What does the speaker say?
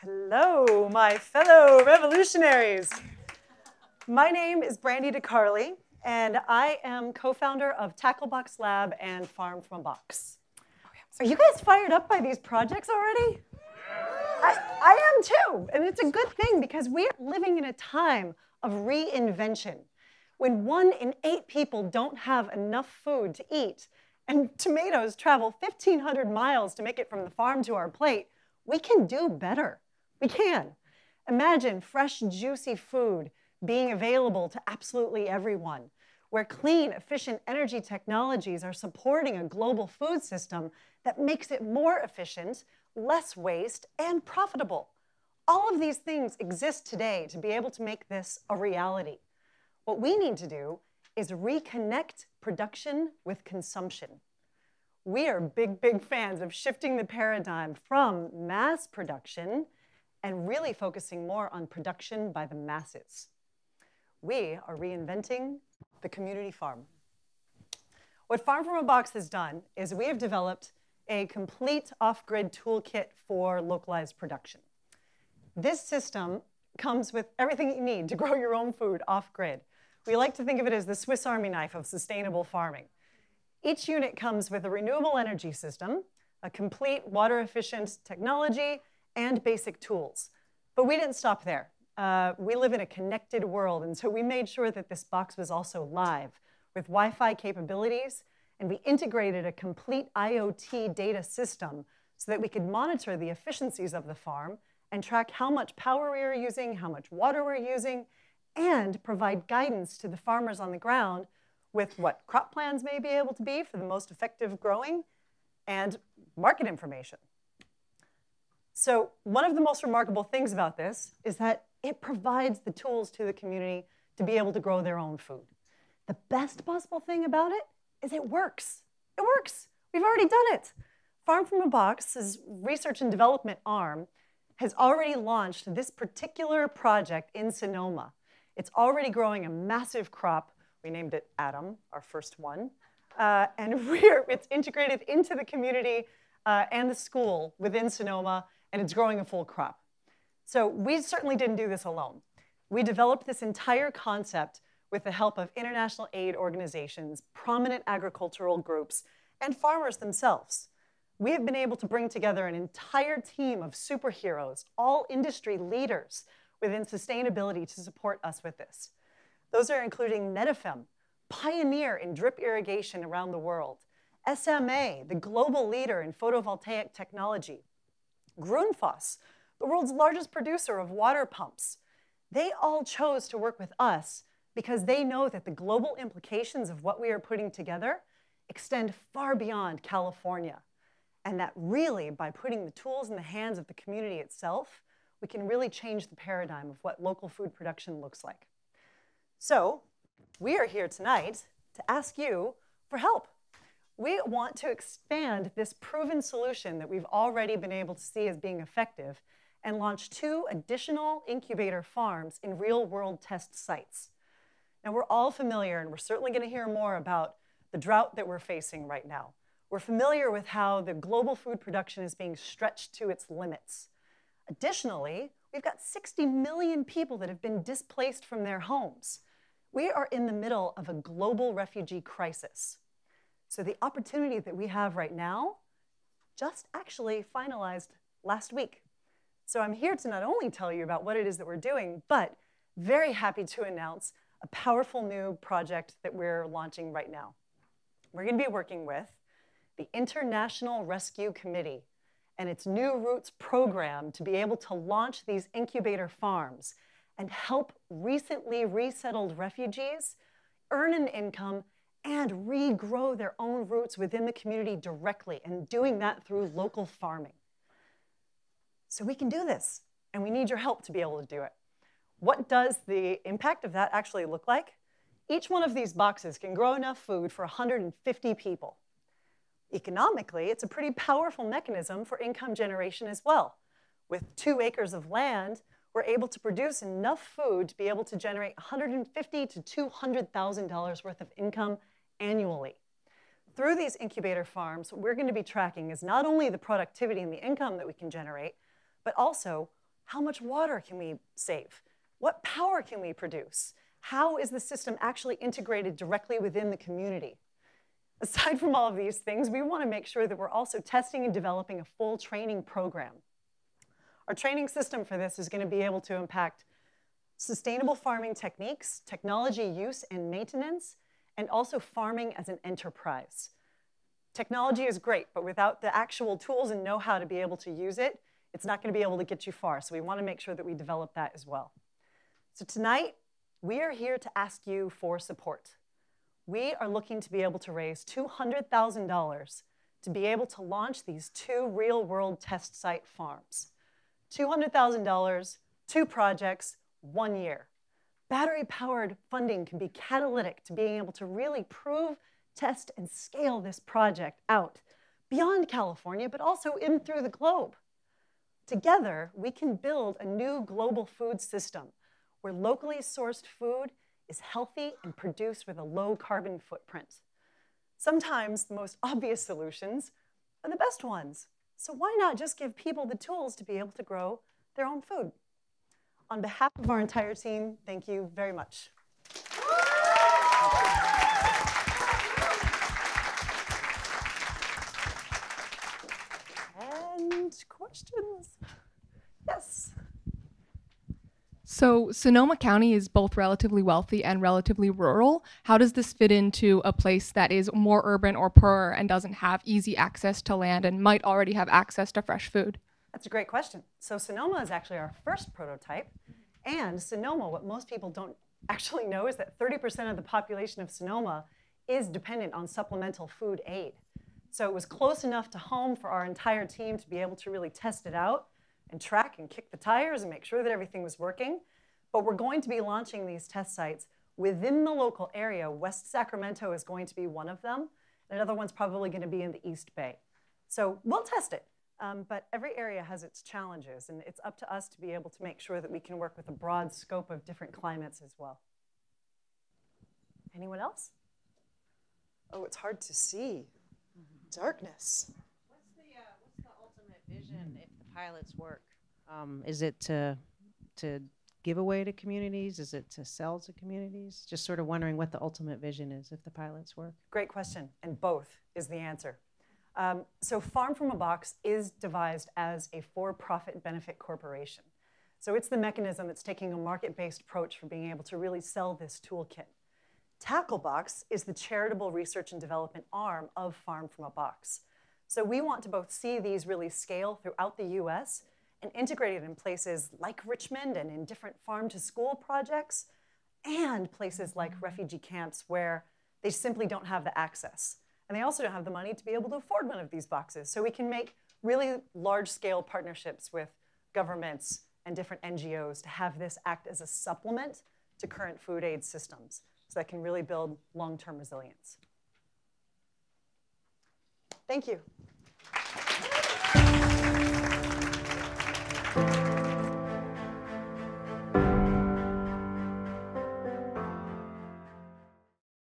Hello, my fellow revolutionaries. My name is Brandy DeCarly, and I am co-founder of Tacklebox Lab and Farm from a Box. Are you guys fired up by these projects already? I am too, and it's a good thing because we're living in a time of reinvention. When 1 in 8 people don't have enough food to eat, and tomatoes travel 1,500 miles to make it from the farm to our plate, we can do better. We can. Imagine fresh, juicy food being available to absolutely everyone, where clean, efficient energy technologies are supporting a global food system that makes it more efficient, less waste, and profitable. All of these things exist today to be able to make this a reality. What we need to do is reconnect production with consumption. We are big fans of shifting the paradigm from mass production and really focusing more on production by the masses. We are reinventing the community farm. What Farm from a Box has done is we have developed a complete off-grid toolkit for localized production. This system comes with everything you need to grow your own food off-grid. We like to think of it as the Swiss Army knife of sustainable farming. Each unit comes with a renewable energy system, a complete water-efficient technology, and basic tools. But we didn't stop there. We live in a connected world, and so we made sure that this box was also live with Wi-Fi capabilities, and we integrated a complete IoT data system so that we could monitor the efficiencies of the farm and track how much power we are using, how much water we're using, and provide guidance to the farmers on the ground with what crop plans may be able to be for the most effective growing and market information. So one of the most remarkable things about this is that it provides the tools to the community to be able to grow their own food. The best possible thing about it is it works. It works. We've already done it. Farm from a Box's research and development arm has already launched this particular project in Sonoma. It's already growing a massive crop. We named it Adam, our first one. And it's integrated into the community and the school within Sonoma, and it's growing a full crop. So we certainly didn't do this alone. We developed this entire concept with the help of international aid organizations, prominent agricultural groups, and farmers themselves. We have been able to bring together an entire team of superheroes, all industry leaders within sustainability to support us with this. Those are including Netafim, pioneer in drip irrigation around the world, SMA, the global leader in photovoltaic technology, Grundfos, the world's largest producer of water pumps. They all chose to work with us because they know that the global implications of what we are putting together extend far beyond California, and that really, by putting the tools in the hands of the community itself, we can really change the paradigm of what local food production looks like. So we are here tonight to ask you for help. We want to expand this proven solution that we've already been able to see as being effective and launch 2 additional incubator farms in real-world test sites. Now, we're all familiar, and we're certainly going to hear more about the drought that we're facing right now. We're familiar with how the global food production is being stretched to its limits. Additionally, we've got 60 million people that have been displaced from their homes. We are in the middle of a global refugee crisis. So the opportunity that we have right now just actually finalized last week. So I'm here to not only tell you about what it is that we're doing, but very happy to announce a powerful new project that we're launching right now. We're going to be working with the International Rescue Committee and its New Roots program to be able to launch these incubator farms and help recently resettled refugees earn an income and regrow their own roots within the community directly, and doing that through local farming. So we can do this, and we need your help to be able to do it. What does the impact of that actually look like? Each one of these boxes can grow enough food for 150 people. Economically, it's a pretty powerful mechanism for income generation as well. With 2 acres of land, we're able to produce enough food to be able to generate $150,000 to $200,000 worth of income annually. Through these incubator farms, what we're going to be tracking is not only the productivity and the income that we can generate, but also How much water can we save? What power can we produce? How is the system actually integrated directly within the community? Aside from all of these things, we want to make sure that we're also testing and developing a full training program. Our training system for this is going to be able to impact sustainable farming techniques, technology use and maintenance, and also farming as an enterprise. Technology is great, but without the actual tools and know-how to be able to use it, it's not going to be able to get you far. So we want to make sure that we develop that as well. So tonight, we are here to ask you for support. We are looking to be able to raise $200,000 to be able to launch these 2 real-world test site farms. $200,000, 2 projects, 1 year. Battery-powered funding can be catalytic to being able to really prove, test, and scale this project out beyond California, but also in through the globe. Together, we can build a new global food system where locally sourced food is healthy and produced with a low carbon footprint. Sometimes the most obvious solutions are the best ones. So why not just give people the tools to be able to grow their own food? On behalf of our entire team, thank you very much. And questions? Yes. So Sonoma County is both relatively wealthy and relatively rural. How does this fit into a place that is more urban or poorer and doesn't have easy access to land and might already have access to fresh food? That's a great question. So Sonoma is actually our first prototype. And Sonoma, what most people don't actually know is that 30% of the population of Sonoma is dependent on supplemental food aid. So it was close enough to home for our entire team to be able to really test it out and track and kick the tires and make sure that everything was working. But we're going to be launching these test sites within the local area. West Sacramento is going to be one of them. Another one's probably going to be in the East Bay. So we'll test it. But every area has its challenges, and it's up to us to be able to make sure that we can work with a broad scope of different climates as well. Anyone else? Oh, it's hard to see. Darkness. What's the ultimate vision if the pilots work? Is it to give away to communities? Is it to sell to communities? Just sort of wondering what the ultimate vision is if the pilots work. Great question, and both is the answer. So Farm from a Box is devised as a for-profit benefit corporation. So it's the mechanism that's taking a market-based approach for being able to really sell this toolkit. Tacklebox is the charitable research and development arm of Farm from a Box. So we want to both see these really scale throughout the US and integrate it in places like Richmond and in different farm-to-school projects and places like refugee camps where they simply don't have the access. And they also don't have the money to be able to afford one of these boxes. So we can make really large-scale partnerships with governments and different NGOs to have this act as a supplement to current food aid systems so that can really build long-term resilience. Thank you.